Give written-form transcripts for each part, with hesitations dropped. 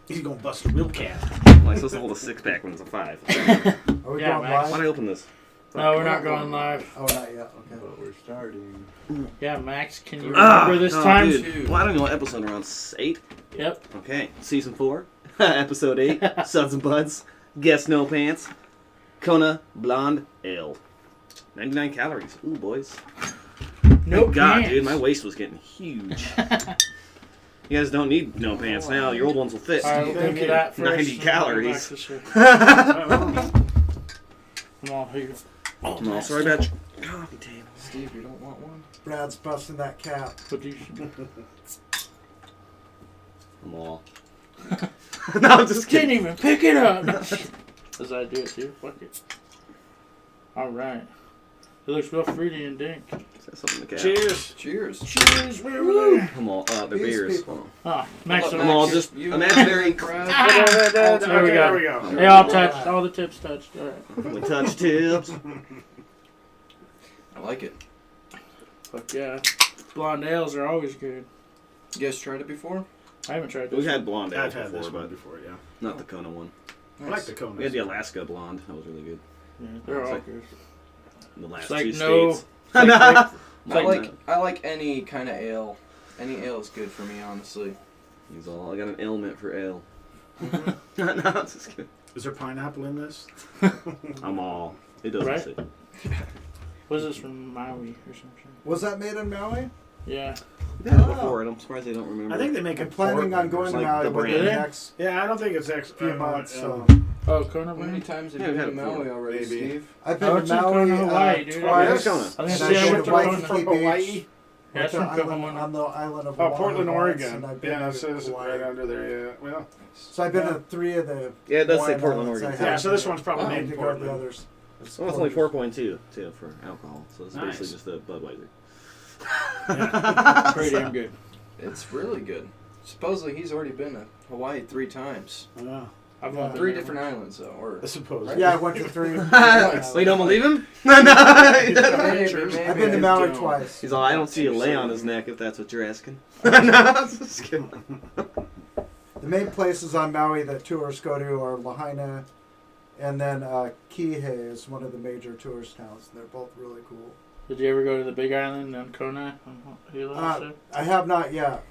He's gonna bust a real cat. Am I supposed to hold a 6-pack when it's a 5? Are we Yeah, going Max. Why'd live? I open this? No, we're not going live. Oh, not yet. Okay. But we're starting. Yeah, Max, can you remember this time? Dude. Well, I don't know what episode we're on. 8? Yep. Okay. Season 4. Episode 8. Suds and Buds. Guess No Pants. Kona Blonde Ale. 99 calories. Ooh, boys. No Thank God, pants. dude. My waist was getting huge. You guys don't need no pants now. Your old ones will fit. All right, we'll give you that first. 90 and calories. we'll go back to shit. Come on, here. I'm all sorry about your coffee table. Steve, you don't want one? Brad's busting that cap. What do you should I'm all. No, I'm just Can't kidding. even pick it up. As I do it too. Fuck it. All right. It looks real fruity and dank. That's something to cap. Cheers. Cheers. Cheers, woo. I'm all. They're These beers. people. Oh, Max. I'm all just imaginary. There we There we go. go. They all touched. All the tips touched. All right. We touch tips. I like it. Fuck yeah. Blonde ales are always good. You guys tried it before? I haven't tried this. We've had blonde ale I've had before, this one but before, yeah. not the Kona one. I like the Kona. We had the Alaska blonde. That was really good. Yeah, they're It's all like- good. In the last It's like 2 no- states. I like any kind of ale. Any ale is good for me, honestly. He's all. I got an ailment for ale. No, I'm just kidding. Is there pineapple in this? I'm all. It doesn't Right? say. Was this from Maui or something? Was that made in Maui? Yeah. We've had it before, and I'm surprised they don't remember. I think they make I'm it. planning on Portland. going It's to like Maui the within brand. the next Yeah, I don't think it's few months. So Oh, Kona How many brand? times have Yeah, you we've been to had it Maui before. already, Maybe. Steve? I've I been went to to Maui Kona, Hawaii, dude. Yeah, twice. Kona. I was And gonna I say I went went to to Waikiki Kona. From Beach. Hawaii. Yeah, that's Went from to Kona. island, on the island of Oh, Oahu Portland, once, Oregon. and I've been Yeah, it to says it Hawaii. right under there. Yeah. Well, So I've been to 3 of the. Yeah, it does say Hawaiian Portland, islands. I Oregon. yeah. haven't So this one's probably been made to in go to the Portland. others. Well, it's only 4.2 too for alcohol, so it's Nice. basically just a Budweiser. Pretty damn good. It's really good. Supposedly he's already been to Hawaii 3 times. Yeah. I've only been 3 there different once. islands though. Or I suppose. Yeah, I went to 3. So you don't believe him? No. Maybe, I've been to Maui don't. twice. He's all. I don't see a lay on his neck if that's what you're asking. No, I'm just kidding. The main places on Maui that tourists go to are Lahaina, and then Kihei is one of the major tourist towns. They're both really cool. Did you ever go to the Big Island on Kona? Hilo and stuff? I have not yet.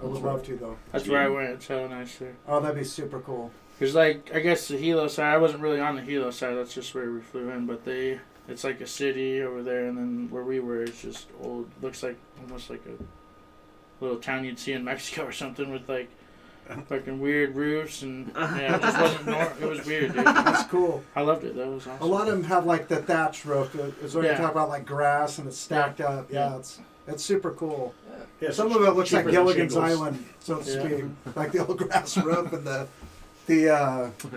I would That's love to though. That's where I went. It's hella nice there. Oh, that'd be super cool. Cause like I guess the Hilo side, I wasn't really on the Hilo side. That's just where we flew in. But it's like a city over there, and then where we were, it's just old. Looks like almost like a little town you'd see in Mexico or something with like fucking weird roofs and yeah, it just wasn't. It was weird, dude. That's cool. I loved it. That was awesome. A lot of them have like the thatch roof. It's what you Yeah. talk about, like grass and it's stacked up. Yeah, Yeah. it's super cool. Yeah, Some of it looks like cheaper than Gilligan's shingles. Island, so to Yeah. speak, like the old grass roof and the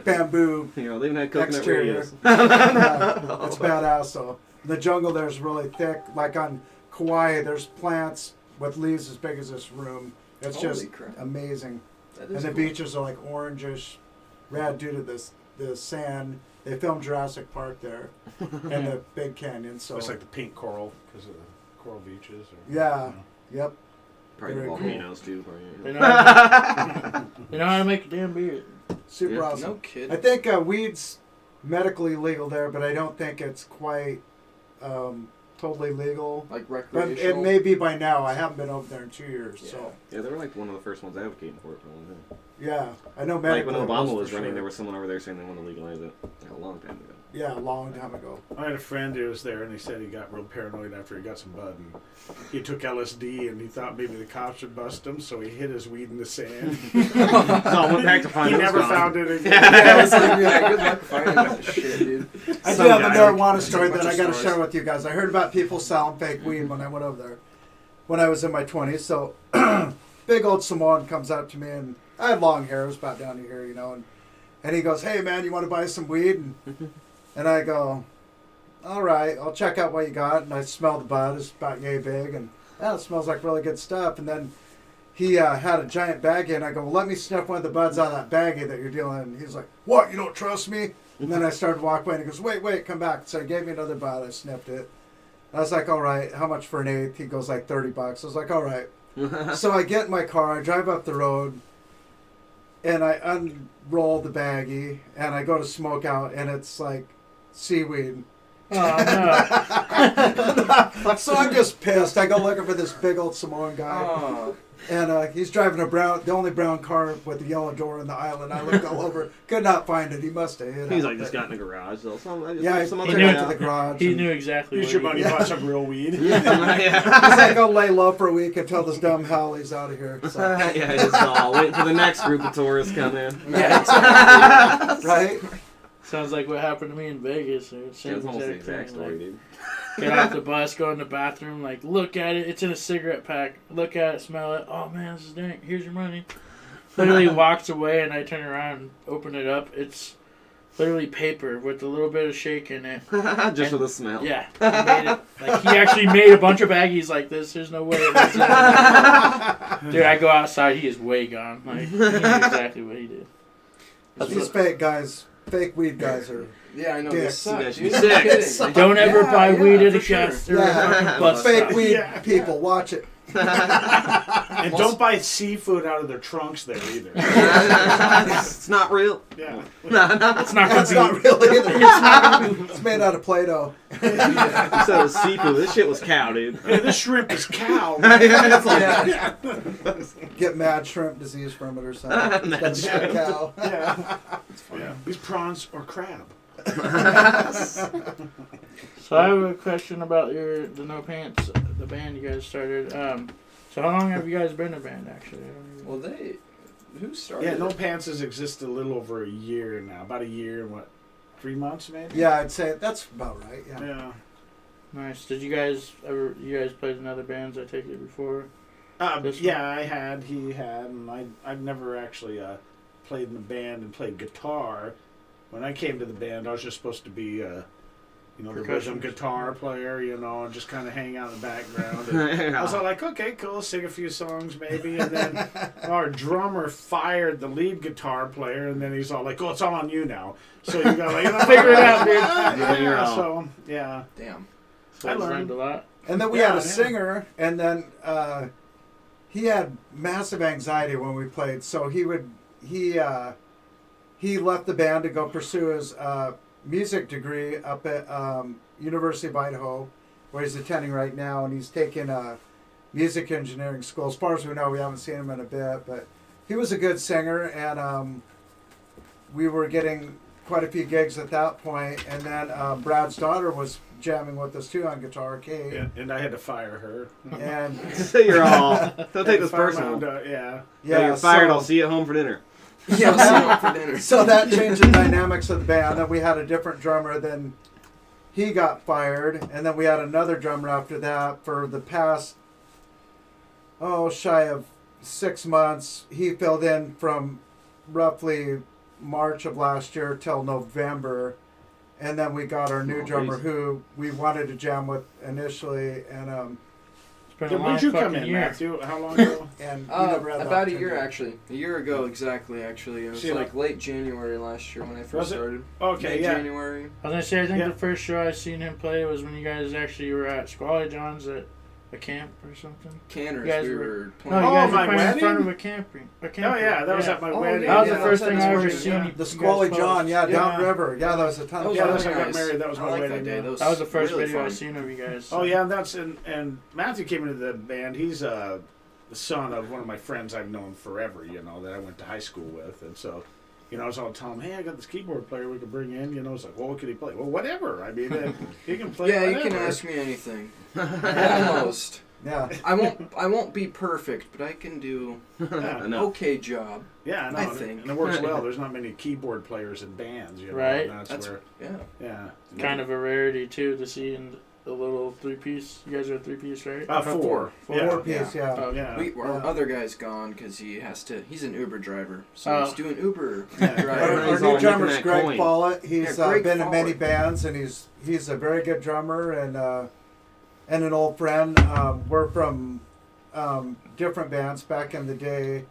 bamboo. You know, they even had coconut Exterior. radios. Yeah, it's badass though. The jungle there is really thick. Like on Kauai, there's plants with leaves as big as this room. It's Holy just crap. amazing. That And is the cool. beaches are like orangish, red due to the sand. They filmed Jurassic Park there, and the Big Canyon. So It's like the pink coral because of the coral beaches. Or, Yeah. Yep. Probably Very volcanoes too. They Probably. know, how to, they know how to make a damn beer. Super Yeah. awesome. No kidding. I think weed's medically legal there, but I don't think it's quite totally legal. Like But recreational. it may be by now. I haven't been over there in 2 years, so Yeah, they were like one of the first ones advocating for it for a long time. yeah, I know. Like Medical when it Obama for was running, sure. there was someone over there saying they want to legalize it like a long time ago. Yeah, a long time ago. I had a friend who was there, and he said he got real paranoid after he got some bud, and he took LSD, and he thought maybe the cops would bust him, so he hid his weed in the sand. So I went back to find He it. never was gone. found it again. Yeah, it's like, yeah, good luck finding that shit, dude. I do Some have a guy- marijuana story Bunch that of I got to stories. share with you guys. I heard about people selling fake weed when I went over there when I was in my 20s. So, big old Samoan comes up to me, and I had long hair. It was about down to here, you know. And he goes, "Hey, man, you want to buy some weed?" And I go, "All right, I'll check out what you got." And I smell the bud. It's about yay big. And it smells like really good stuff. And then he had a giant baggie. And I go, "Well, let me sniff one of the buds out of that baggie that you're dealing in." And he's like, "What? You don't trust me?" And then I started walking away. And he goes, wait, come back. So he gave me another bud. I sniffed it. I was like, "All right, how much for an eighth?" He goes, "Like $30." I was like, "All right." So I get in my car. I drive up the road. and I unroll the baggie, and I go to smoke out, and it's like seaweed. Oh, no. So I'm just pissed. I go looking for this big old Samoan guy. Oh. And he's driving the only brown car with the yellow door in the island. I looked all over, could not find it. He must have hit it. He's like, just got in the garage. So Yeah, some he other went guy to the out. garage. He and knew exactly Here's what your he money. did. Bought some real weed. Yeah. He's like, go lay low for a week until this dumb Howley's out of here. So, Yeah, it's all waiting for the next group of tourists come in. Yeah, exactly. right? Sounds like what happened to me in Vegas. Dude. Yeah, Same it's almost the exact exact thing. story, Like, dude. get off the bus, go in the bathroom, like, look at it. It's in a cigarette pack. Look at it, smell it. Oh, man, this is dank. Here's your money. Literally walks away, and I turn around and open it up. It's literally paper with a little bit of shake in it. Just for the smell. Yeah. He made it. Like, he actually made a bunch of baggies like this. There's no way it was Dude, I go outside. He is way gone. Like, he knew exactly what he did. These fake guys, fake weed guys are... Yeah, I know. Yeah, They suck, you dude. guys No should be kidding. Don't ever Yeah, buy yeah, weed at a for sure. gas or Yeah. a bus Fake stop. weed Yeah. people, watch it. And don't buy seafood out of their trunks there either. It's not real. Yeah. It's not That's gonna not be. real either. It's made out of Play-Doh. You said it was seafood. This shit was cow, dude. Hey, this shrimp is cow. It's like, Yeah. Get mad shrimp disease from it or something. Mad That's shrimp. cow. Yeah. Yeah. These prawns or crab. So I have a question about the No Pants, the band you guys started. So how long have you guys been a band, actually? I don't even... Well, who started? Yeah, No it? Pants has existed a little over a year now. About a year and 3 months maybe? Yeah, I'd say that's about right. Yeah. Yeah. Nice. Did you guys played in other bands, I take it, before? This Yeah, he had, and I'd never actually played in the band and played guitar. When I came to the band, I was just supposed to be, the rhythm Percussionist. guitar player, and just kind of hang out in the background. And I was all like, okay, cool, sing a few songs maybe. And then our drummer fired the lead guitar player, and then he's all like, oh, it's all on you now. So you got like, figure it out, dude. Yeah, you're out. So, yeah. Damn. So I I learned learned. a lot. And then we Yeah, had a yeah. singer, and then he had massive anxiety when we played. So he left the band to go pursue his music degree up at University of Idaho, where he's attending right now, and he's taking music engineering school. As far as we know, we haven't seen him in a bit, but he was a good singer, and we were getting quite a few gigs at that point. And then Brad's daughter was jamming with us too on guitar, Kate. And I had to fire her. And You're all. Don't take this If I personal. found, yeah. Yeah, you're fired. so- I'll see you at home for dinner. Yeah, I'll see you out for dinner. So that changed the dynamics of the band. Then we had a different drummer. Then he got fired, and then we had another drummer after that for the past, shy of 6 months. He filled in from roughly March of last year till November, and then we got our new Oh, drummer geez. who we wanted to jam with initially, and It's been a When long did you come fucking in, year. Matthew? How long ago? we never had the About a year, opportunity. actually. A year ago, exactly, actually. It was See, like late January last year when I Was first it? started. Okay, yeah. January. I was gonna say, I think Yeah. the first show I seen him play was when you guys actually were at Squally John's at a camp or something. Canners, You guys we were- were No, playing. you guys my were playing in front of wedding? a camper. Oh, yeah, that was at my Oh, wedding. That was Yeah, the first that thing was I at ever his seen. wedding, you The guys Squally post. John, yeah, Yeah. downriver. Yeah, that was a ton That of was Yeah, the that last was I got nice. married. That was I my like wedding. that day. yeah. That That was the first really video I fun. seen of you guys. Oh yeah, that's and Matthew came into the band. He's the son of one of my friends I've known forever. That I went to high school with, and so. I was all telling him, hey, I got this keyboard player we could bring in. It's like, well, what can he play? Well, whatever. I mean, he can play Yeah, whatever. you can ask me anything. Almost. Yeah. I won't be perfect, but I can do Yeah, No. okay job. yeah, I know. I and- think. And it works well. There's not many keyboard players in bands, Right. And That's where, yeah. yeah. Kind of a rarity too to see in the little 3-piece. You guys are a 3-piece, right? Four. Four. Four piece, yeah. Oh, Yeah. Our Yeah. other guy's gone because he's an Uber driver, so Oh. he's doing Uber Yeah. driver. Our, He's our all new drummer's making that Greg coin. Follett. He's Yeah, Greg been in many Follett. bands, and he's a very good drummer and an old friend. We're from different bands back in the day.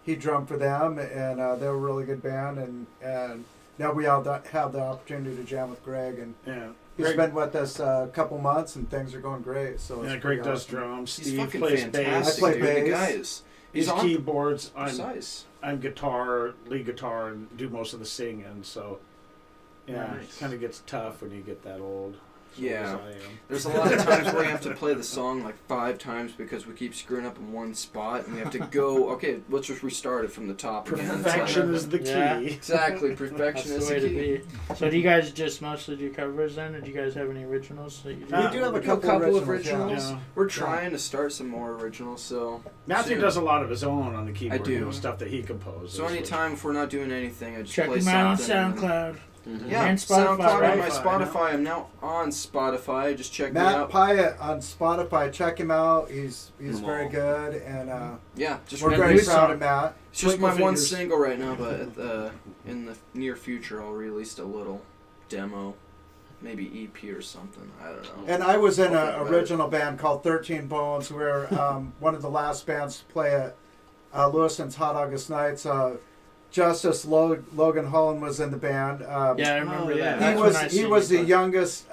He drummed for them, and they were a really good band. And now we all have the opportunity to jam with Greg, and Yeah. he's Greg, been with us a couple months, and things are going great. So yeah, it's Greg pretty does awesome. drums. He's Steve fucking plays fantastic, I play dude. The bass. guy is. He's on keyboards. precise. I'm guitar, lead guitar, and do most of the singing. So, yeah, Nice. it kind of gets tough when you get that old. So Yeah. as I am. There's a lot of times where we have to play the song like 5 times because we keep screwing up in one spot, and we have to go, okay, let's just restart it from the top again. It's like- Perfection is the key. Yeah. Exactly, That's perfection the is way the to key. be. So do you guys just mostly do covers then, or do you guys have any originals that you do? We do have a couple of originals. Yeah. We're trying to start some more originals, so Matthew soon. does a lot of his own on the keyboard. I do. You know, stuff that he composes. So anytime if we're not doing anything, I just Check play them out on something. and then- SoundCloud. Yeah, And Spotify, SoundCloud right? and my Spotify, Spotify. I'm now on Spotify. Just check me Matt out. Pyatt on Spotify. Check him out. He's Them very all. good, and Yeah, just we're And very new proud song. of Matt. it's just my Twinkle one Fingers. single right now, but in the near future, I'll release a little demo, maybe EP or something. I don't know. And I was in I'll an think about original band called 13 Bones. We were one of the last bands to play at Lewiston's Hot August Nights. Justice Logan Holland was in the band. Yeah, I remember Oh, yeah. that. He That's was when I he seen was you, the but- youngest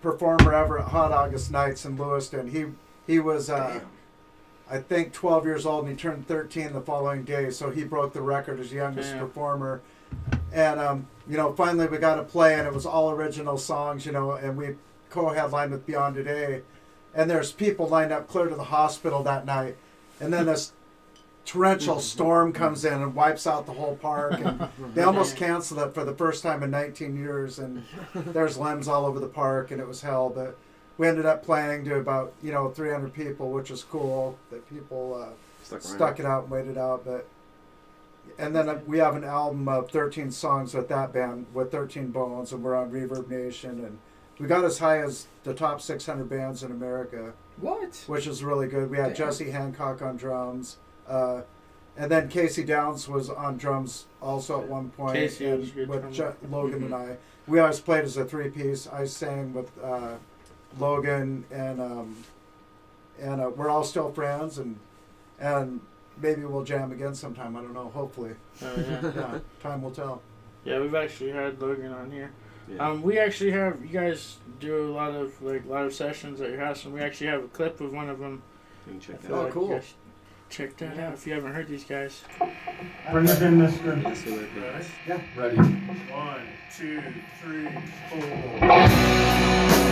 performer ever at Hot August Nights in Lewiston. He was Damn. I think 12 years old, and he turned 13 the following day. So he broke the record as youngest Damn. performer. And finally we got to play, and it was all original songs. And we co-headlined with Beyond Today, and there's people lined up clear to the hospital that night, and then this torrential storm comes in and wipes out the whole park, and they almost canceled it for the first time in 19 years, and there's limbs all over the park, and it was hell, but we ended up playing to about 300 people, which was cool that people stuck it out and waited out. But and then we have an album of 13 songs with that band, with 13 Bones, and we're on Reverb Nation, and we got as high as the top 600 bands in America, What? which is really good. We had Damn. Jesse Hancock on drums, and then Casey Downs was on drums also at one point. Casey and was a good with drummer. Logan and I. We always played as a 3-piece. I sang with Logan, and we're all still friends, and maybe we'll jam again sometime. I don't know. Hopefully, Oh, yeah. yeah, time will tell. Yeah, we've actually had Logan on here. Yeah. We actually have, you guys do a lot of sessions at your house, and we actually have a clip of one of them. You can check I that feel Oh, out. like cool. you guys check that out if you haven't heard these guys. Bring it in, Mister. Yes, so we're- Yeah. Ready. 1, 2, 3, 4.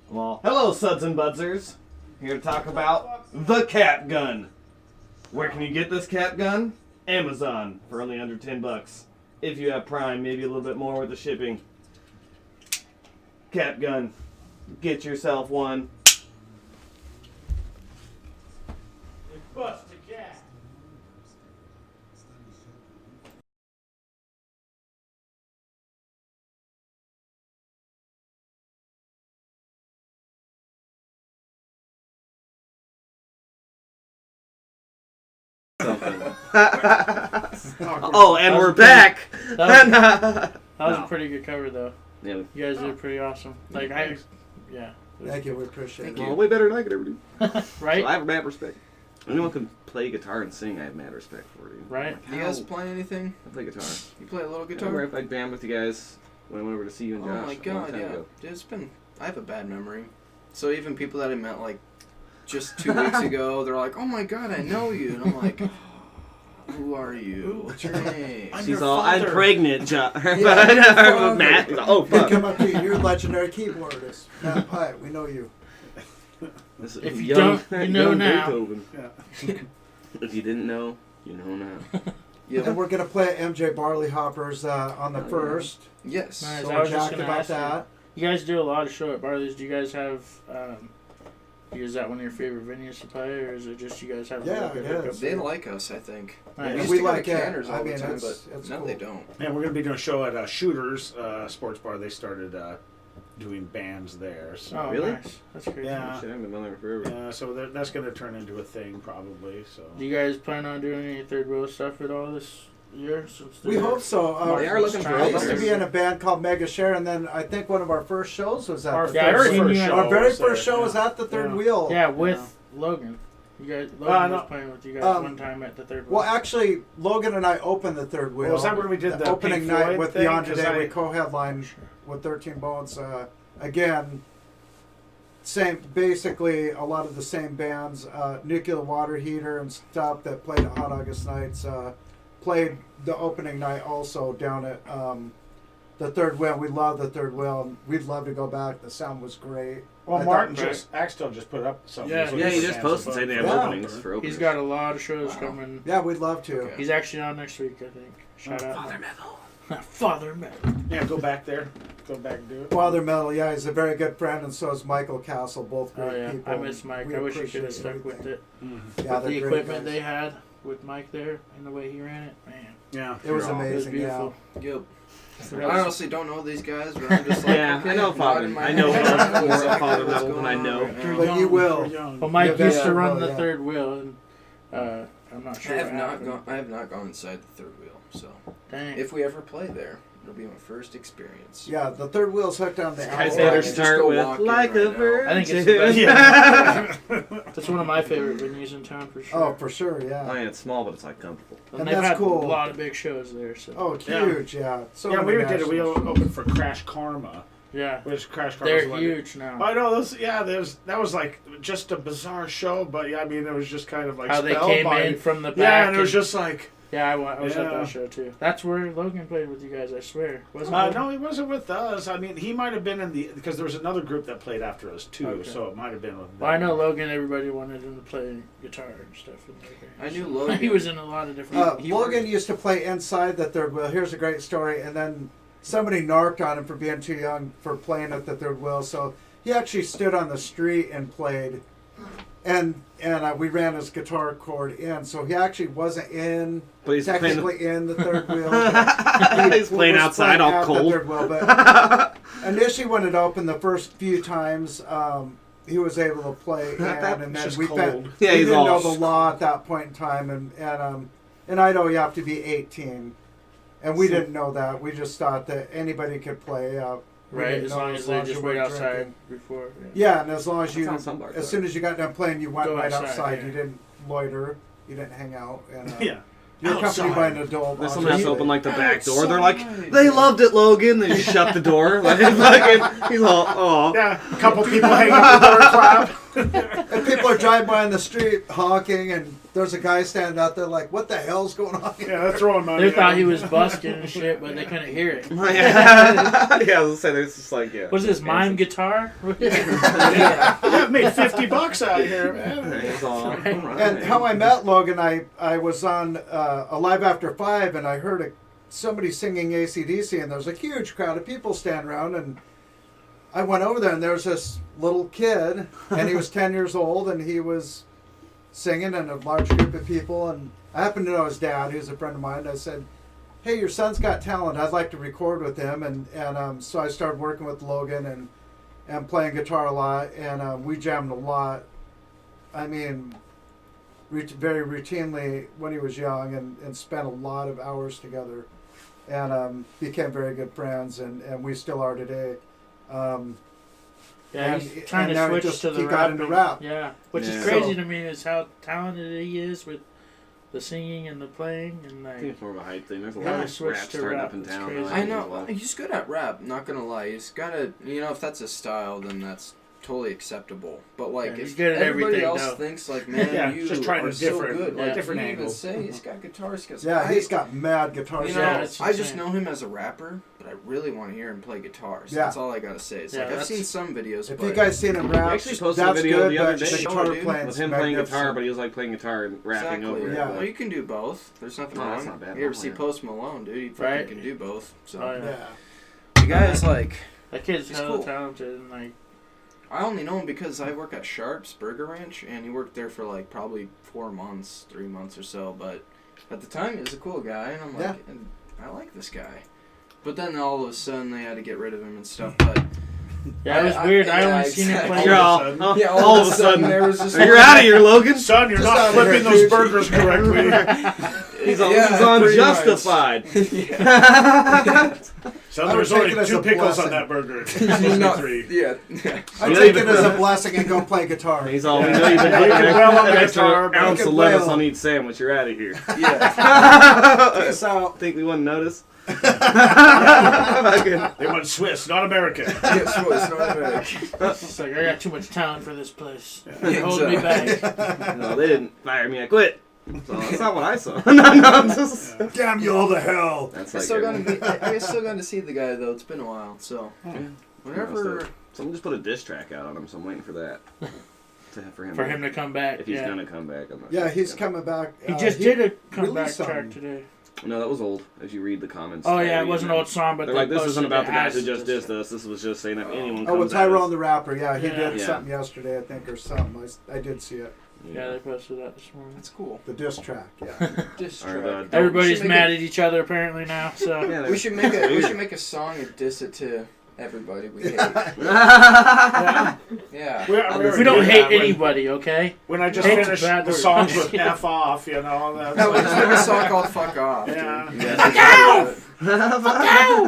Well, hello, Suds and Budsers. Here to talk about the Cap Gun. Where can you get this Cap Gun? Amazon for only under $10. If you have Prime, maybe a little bit more with the shipping. Cap Gun. Get yourself one. Bust a cat. Oh, and we're back. That was No. a pretty good cover, though. Yeah, You guys did pretty awesome. Like yeah. Thank you. We appreciate Thank it. you. well, way better than I could ever do. Right? So I have mad respect. Anyone can play guitar and sing, I have mad respect for you. Right. Like, Do you guys how- play anything? I play guitar. You play a little Guitar. Remember guitar? if I jammed with you guys when I went over to see you and Oh Josh my a long god, time yeah. ago. Dude, it's been. I have a bad memory. So even people that I met like just 2 weeks ago, they're like, "Oh my god, I know you," and I'm like, "Who are you? What's your name?" I'm She's your all, I'm father." pregnant, Matt. father. Oh, We fuck. come up to you. You're a legendary keyboardist. Matt Pyatt, we know you. This is If you young- don't, you know young now. Beethoven. Yeah. If you didn't know, you know now. Yeah. And we're going to play at MJ Barley Hoppers on the Oh, yeah. 1st. Yes. Nice. So I we're was just jacked gonna about ask you. that. You guys do a lot of show at Barley's. Do you guys have? Is that one of your favorite venues to play, or is it just you guys have? Yeah, a good it hookup is. They there? like us, I think. Nice. We used We to go like to it. Canners all I mean, the time, it's but cool. no, they don't. And we're going to be doing a show at Shooters Sports Bar. They started doing bands there. So. Oh, Really? nice. That's great. Yeah. Shit, I've been there forever. Yeah, so that's going to turn into a thing probably. So. Do you guys plan on doing any third wheel stuff at all this year? Since We hope so. They are looking for I used to openers. be in a band called Mega Share, and then I think one of our first shows was at Our the Yeah, third I've seen wheel. you at- Our very was first there, show was yeah. at the Third Yeah. Wheel. Yeah, with Logan. You guys, Logan no. was playing with you guys Um, one time at the third wheel. Well, actually, Logan and I opened the Third Wheel. Was that when we did the opening Pink night Floyd with thing? Beyond 'Cause Today? I- We co-headlined with 13 Bones. Again, basically a lot of the same bands. Nuclear Water Heater and stuff that played at Hot August Nights. Played the opening night also down at the Third Wheel. We love the Third Wheel. We'd love to go back. The sound was great. Well, I Martin thought- Axtell just put up something. Yeah, So Yeah, he it's just fans posted above. saying they have Yeah. openings for openers. He's got a lot of shows Wow. coming. Yeah, we'd love to. Okay. He's actually on next week, I think. Shout out. Father Metal. Father Man. Yeah, go back there. Go back and do it. Father Metal, yeah, he's a very good friend, and so is Michael Castle, both great Oh yeah, people. I miss Mike. We I wish he appreciate could have stuck with everything. it. Mhm. Yeah, With they're the great equipment guys. they had with Mike there and the way he ran it, man, Yeah. It was You're all- it was amazing, beautiful. Yep. So that I was- honestly don't know these guys, but I'm just like, Yeah, okay, I know Father. nodding my I know head. Father Exactly Father what's Metal, going and I on know. right now. But you will. We're young. Well, Mike Yeah, used to yeah, run well, the yeah. third wheel, and I'm not I sure. have what not happened. gone. I have not gone inside the Third Wheel. So Dang. if we ever play there, it'll be my first experience. Yeah, the Third Wheel's hooked on the This album. guy's Better Just start go with walk in like right a now. virgin. I think it's the best. Yeah. That's one of my favorite venues in town for sure. Oh, for sure, Oh yeah. yeah, it's small, but it's like comfortable. and and they've that's had cool. a lot of big shows there. So Oh, Yeah. huge, yeah. So Yeah, many we did it. We national shows. opened for Crash Karma, yeah, which Crash Karma they're was huge now. I know those. Yeah, that was like just a bizarre show, but yeah, I mean, it was just kind of like How they came spellbinding. in from the back. Yeah, and it was just like. yeah, I was at Yeah. that show too. That's where Logan played with you guys. I swear, wasn't it? No, he wasn't with us. I mean, he might have been in because there was another group that played after us too, Okay. so it might have been with them. Well, I know Logan. Everybody wanted him to play guitar and stuff. I knew Logan. he was in a lot of different. He Logan worked- used to play inside the Third Wheel. Here's a great story. And then somebody narked on him for being too young for playing at the Third Wheel. So he actually stood on the street and played. And we ran his guitar cord in. So he actually wasn't in, But he's playing. technically in the Third Wheel. He's playing was outside, playing all at the cold. Third Wheel, but initially when it opened the first few times, he was able to play in. And It's then just we cold. Yeah, we he's didn't know all. the law at that point in time, and in Idaho you have to be 18, and we didn't know that. We just thought that anybody could play. We right, didn't as know long as they just you wait weren't outside drinking. before. Yeah, and as long as That's how some bars as are. soon as you got done playing, you went Go right outside, outside. yeah. You didn't loiter. You didn't hang out. And Yeah. you're accompanied Outside. by an adult. There's on someone has to the- open like the back door. They're Outside. like, they loved it, Logan. They just shut the door. Like fucking, he's all, oh. Yeah, a couple people hanging up the door clap. And people are driving by in the street honking, and there's a guy standing out there like, what the hell's going on here? Yeah, they're throwing money. They at thought him. he was busking and shit, but they couldn't hear it. yeah, I was gonna say there's just like Was this mime guitar? Yeah, I made $50 out here, man. It's all right. And how I met Logan, I was on Alive After 5, and I heard somebody singing AC/DC, and there was a huge crowd of people standing around, and I went over there, and there was this little kid, and he was 10 years old, and he was singing in a large group of people, and I happened to know his dad, who's a friend of mine, and I said, hey, your son's got talent, I'd like to record with him, and so I started working with Logan and playing guitar a lot, and we jammed a lot. I mean, very routinely when he was young, and spent a lot of hours together, and became very good friends, and we still are today. Yeah, And- he's trying and now to he switch just- to the he got into rap. Yeah, which Yeah. is crazy So- to me is how talented he is with the singing and the playing and I think like. it's more of a hype thing. There's a Yeah, lot of switch rap to starting rap. up in It's town. crazy. now, I as know. well. He's good at rap, not gonna lie. He's gotta, if that's a style, then that's totally acceptable. But like, Yeah, he's if good at everybody everything, else though. thinks like, man, Yeah, you just trying are a so different- good. yeah, Like, different you even angle. say he's got guitar skills. Yeah, he's got mad guitar You skills. know, Yeah, it's I just insane. know him as a rapper, but I really want to hear him play guitar. So Yeah. that's all I gotta say. It's Yeah, like I've that's- seen some videos. If but you guys seen him rap, actually posted a that's video good, the other but day. the guitar Sure, dude. playing With him playing guitar, magnificent. but he was like playing guitar and rapping exactly. over it. Yeah. Well, you can do both. There's nothing No, wrong. that's not bad. You ever Oh, see yeah. Post Malone, dude? He fucking Right. can do both. So Oh, yeah. Yeah. the guy's like, That kid's He's hella cool. talented and like. I only know him because I work at Sharp's Burger Ranch, and he worked there for like probably 4 months, 3 months or so. But at the time, he was a cool guy, and I'm like, Yeah. and I like this guy. But then all of a sudden, they had to get rid of him and stuff. But Yeah, it was weird. I yeah, only seen him exactly. play. You're all, sudden. yeah, all of a sudden, there was just you're out of here, Logan. Son, you're Just not out of flipping here, those dude. burgers correctly. He's Yeah, pretty unjustified. yeah. Son, I would there's take only it as 2 a pickles on blessing. that burger. It's supposed to be Not- 3. yeah. I You take even- it as a blessing and go play guitar. He's all, Yeah. you know, you've been Yeah, putting you can wail on an the extra guitar, but ounce you of can lettuce wail. on each sandwich. You're out of here. Yeah. Peace out. Think we wouldn't notice? Fucking- They want Swiss, not American. Yeah, so it's not American. It's just like I got too much talent for this place. Yeah, You're holding me back. No, they didn't fire me. I quit. So that's not what I saw. no, I'm just. Damn you all to hell. That's I like still got everyone. I still got to see the guy though. It's been a while, so whenever. Someone just put a diss track out on him, so I'm waiting for that. For him To come back. if he's yeah. gonna come back. I'm not Yeah, sure. he's coming back. He just did a comeback released track something. today. No, that was old. As you read the comments. Oh there, yeah, it you was an know. old song, but They're they like, this isn't posted about it the guys who as just this. dissed us. This was just saying that anyone Oh, comes with at Tyrone us. the rapper. Yeah, he Yeah. did Yeah. something yesterday, I think, or something. I did see it. Yeah, they posted that this morning. That's cool. The diss track. Yeah. Diss Or track. the- Everybody's We should make mad it- at each other apparently now. So Yeah, We should make a weird. a song and diss it to everybody we hate. Yeah. Yeah. we don't Yeah, hate when- anybody, okay? When I just Hate's a finished bad the word. songs with F off, you know. That's No, we just make a song called "Fuck Off." Yeah. Dude. Yeah.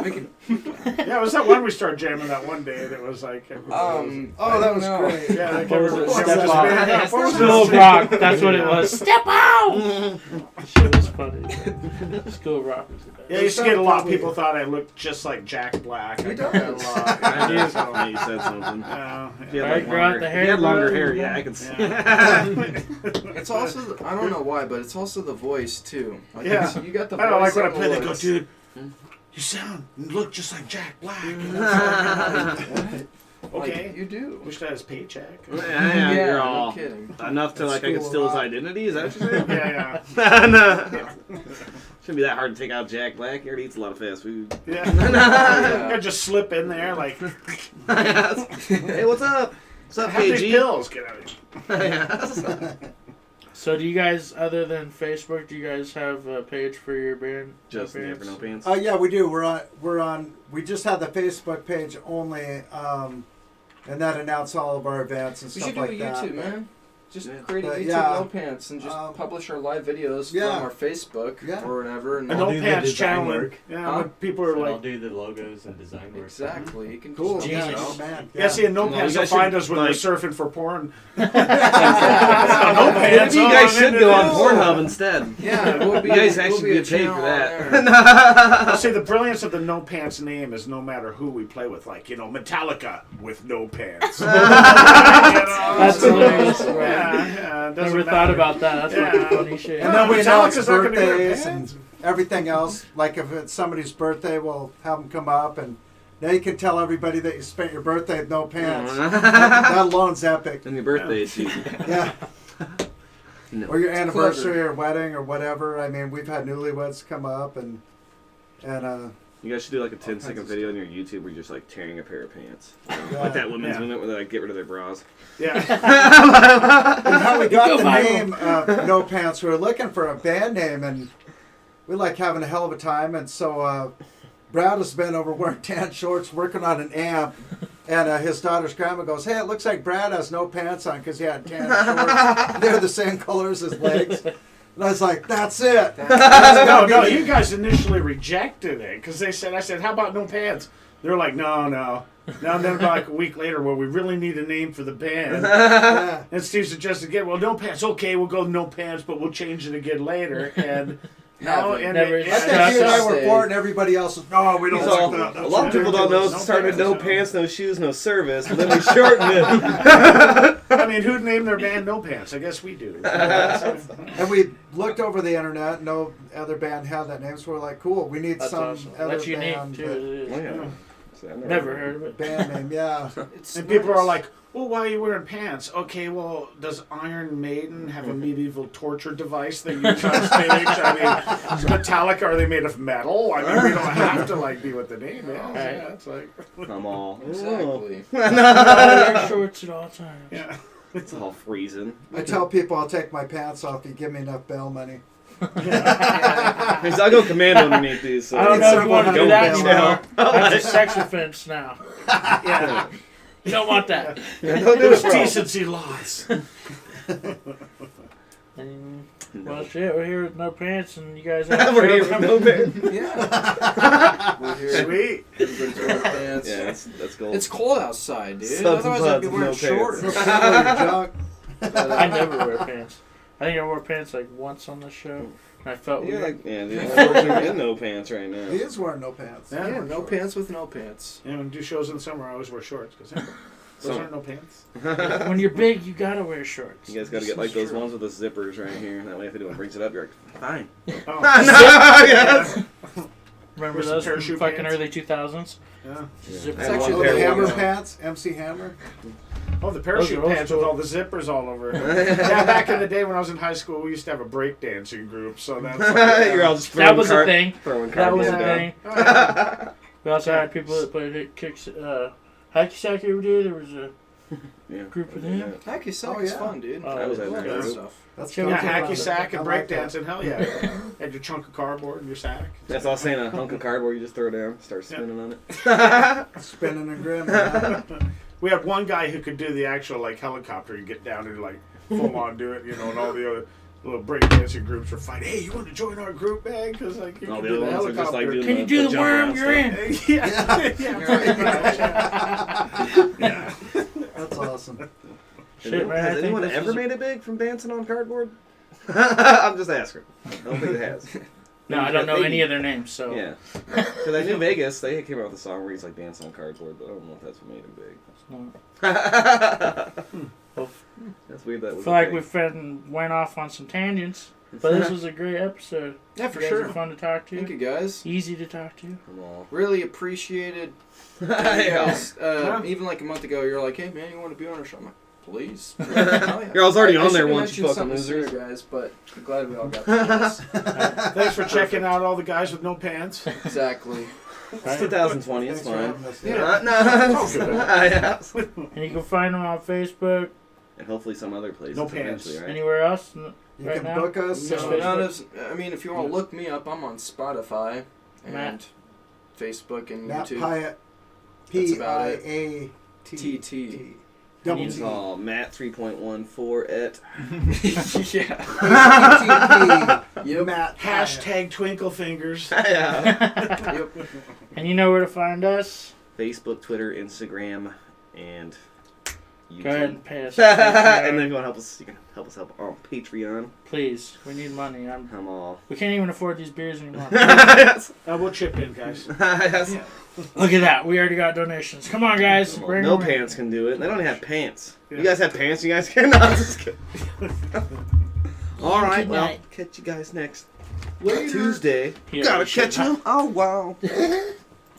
We can, Yeah, it was that one we started jamming that one day that was like. everybody Oh, that was No. great. yeah, like What was everybody it? was Step just Out. made it up. What was School it? Rock, that's what it was. Step out! Shit was funny. School Rock was the best. Yeah, I used to get a lot of people thought I looked just like Jack Black. I got that a lot. I Yeah, do. so, Yeah, you said something. yeah. If you had, Right, like, grow out longer, the if hair, you had longer bro. hair, yeah, I could see. it's also I don't know why, but it's also the voice too. Like, Yeah. it's- you got the. I don't like voice when I and play. the They go, looks. dude, you look just like Jack Black. Okay. Like, you do. Wish that his paycheck. Yeah, you're no all kidding. enough to like I could steal his identity. Is that what you're saying? Yeah, No. Shouldn't be that hard to take out Jack Black. He already eats a lot of fast food. yeah. Yeah. I just slip in there like Hey, what's up? What's up, have these KG? pills. Get out of here. So do you guys, other than Facebook, do you guys have a page for your band? Just your Never No bands? Pants. Yeah, we do. We're on. We just had the Facebook page only, and that announced all of our events and We stuff should do like a that. YouTube, man. Just Yeah. create a But, YouTube yeah, No Pants and just publish our live videos yeah. from our Facebook Yeah. or whatever. And A I'll No do the Pants design channel. work. Yeah, Huh? when people are I'll like, do the logos and design work. exactly. You can Cool. just Yeah, Jesus. oh, man. yeah, see, a No Well, Pants you will guys find should, us when like- we're surfing for porn. Maybe No Pants. you oh, guys I'm should into go on this. Pornhub instead. Yeah, we'll be, You guys we'll actually be a get paid for channel that. on there. Well, see, the brilliance of the No Pants name is no matter who we play with, like, Metallica with no pants. That's hilarious. Yeah, doesn't Never thought matter. about that. That's Yeah. fucking funny shit. And then we Metallica's announce not gonna wear birthdays pants. and everything else. Like if it's somebody's birthday, we'll have them come up and now you can tell everybody that you spent your birthday with no pants. That alone's epic. And your birthday is easy. Yeah. No. Or your anniversary clever. or wedding or whatever. I mean, we've had newlyweds come up and You guys should do like a kinds of 10-second video on your YouTube where you're just like tearing a pair of pants. Yeah. Like that women's Yeah. movement where they like get rid of their bras. Yeah. and how we got Go the viral. name No Pants. We were looking for a band name and we like having a hell of a time. And so Brad has been over wearing tan shorts, working on an amp. And his daughter's grandma goes, "Hey, it looks like Brad has no pants on because he had tan shorts. They're the same color as his legs." And I was like, "That's it." No, you guys initially rejected it because I said, how about no pants? They're like, no. Now and then about like a week later, well, we really need a name for the band. Yeah. And Steve suggested again, well, no pants. Okay, we'll go no pants, but we'll change it again later. And no, and Never- I think you and I were for it, and everybody else was, "No, we don't So, like that." a lot of people don't know No it started with no pants. pants, no shoes, no service, but then we shortened it. I mean, who'd name their band No Pants? I guess we do. And we looked over the internet. No other band had that name, so we're like, "Cool, we need That's some awesome. other That's unique band, too. Oh, yeah. See, I've Never heard of it. band name." Yeah. It's And people nice. are like, well, why are you wearing pants? Okay, well, does Iron Maiden have a medieval torture device they use on stage? I mean, is Metallica, are they made of metal? I mean, we don't have to, like, be what the name is. Yeah, it's like, Come on. Exactly. Wear shorts at all times. yeah. It's all freezing. I tell people I'll take my pants off if you give me enough bail money. Because I'll go commando underneath these. So I don't know if you want to do Go that bitch anymore. now. That's a sex offense now. Yeah. You don't want that. Yeah, don't do There's it, bro. decency laws. Well, shit, we're here with no pants, and you guys have We're here with no pants. Yeah. We're here. Sweet. Everybody's wearing pants. Yeah, that's cool. It's cold outside, dude. Suds and Otherwise, I'd be buds, wearing no shorts. pants. Junk. I never wear pants. I think I wore pants like once on the show, and I felt You're weird. like, yeah, dude, I'm in no pants right now. He is wearing no pants. Yeah. Yeah, no pants with no pants. And when I do shows in the summer, I always wear shorts because those So- aren't no pants. When you're big, you gotta wear shorts. You guys got to get like those ones with the zippers right here. That way, if anyone brings it up, you're like, fine. Oh, Yes. Remember Wear some those from parachute fucking pants. early 2000s? yeah. Zip It's I had actually one Oh, pair the of Hammer ones. pants, MC Hammer. Oh, the parachute Those are old pants with school. all the zippers all over. Yeah, back in the day when I was in high school, we used to have a breakdancing group, so that's like, You're all just That was a thing. Throwing That was a cardboard thing. down. We also had people that played hit kicks. Hacky sack every day. There was a Yeah. group of them. Hacky sack Oh, is yeah. fun, dude. Oh, I was I at love that that group. stuff. That's Yeah, Yeah, cool. hacky sack and I like that. breakdancing, hell yeah. Had your chunk of cardboard in your sack. That's all saying a hunk of cardboard you just throw down, start spinning on it. Spinning and grinning. Huh? We had one guy who could do the actual like helicopter. You get down and like full on do it, and all the other little breakdancing groups were fighting. Hey, you want to join our group, man? Because like you All can the do other the ones are just like helicopter. doing Can you do the jump worm? around You're stuff. in. Yeah, yeah, pretty much. Yeah. That's awesome. Shit, man, I Has think anyone this ever was a- made it big from dancing on cardboard? I'm just asking. I don't think it has. No, I don't know any of their names, so. Yeah. Because I knew Vegas, they came out with a song where he's like dancing on cardboard, but I don't know if that's what made him big. Well, That's weird that I was feel a like thing. we went off on some tangents, but this was a great episode. Yeah, for You guys are sure. fun to talk to. Thank you, guys. Easy to talk to. Come on. Really appreciated that you Yeah. guys, Yeah. even like a month ago, you're like, hey, man, you want to be on our show? I'm like, please. Hell yeah. You're already I on there should've once, you mentioned fucking something losers. sooner, guys, but I'm glad we all got this. Thanks for checking out all the guys with no pants. Exactly. It's 2020, it's Thanks for fine. having us. Yeah. No. It's all good. Yeah. And you can find them on Facebook. And hopefully some other places No pants. eventually, right? Anywhere else? You Right can now? book us. Just No, Facebook. not as, I mean, if you want to look me up, I'm on Spotify and Matt. Facebook and Matt YouTube. Pyatt. That's about it. P-I-A-T-T. TT. Double Need- T. Oh, Matt 3.14 at. Yeah. Yep. Matt. Hashtag Twinkle Fingers. Yeah. Yep. And you know where to find us? Facebook, Twitter, Instagram, and YouTube. Go ahead and pay us. on Patreon. And then go and help us. You can help us out on Patreon. Please, we need money. I'm all. We can't even afford these beers anymore. Yes. We'll chip in, guys. Yes. Look at that. We already got donations. Come on, guys. Bring No them in. pants can do it. They don't even have pants. Yeah. You guys have pants? You guys can? No, I'm just kidding. All right, Good well, night. catch you guys next Later. Tuesday. Yeah, Gotta we should catch them. Oh, wow.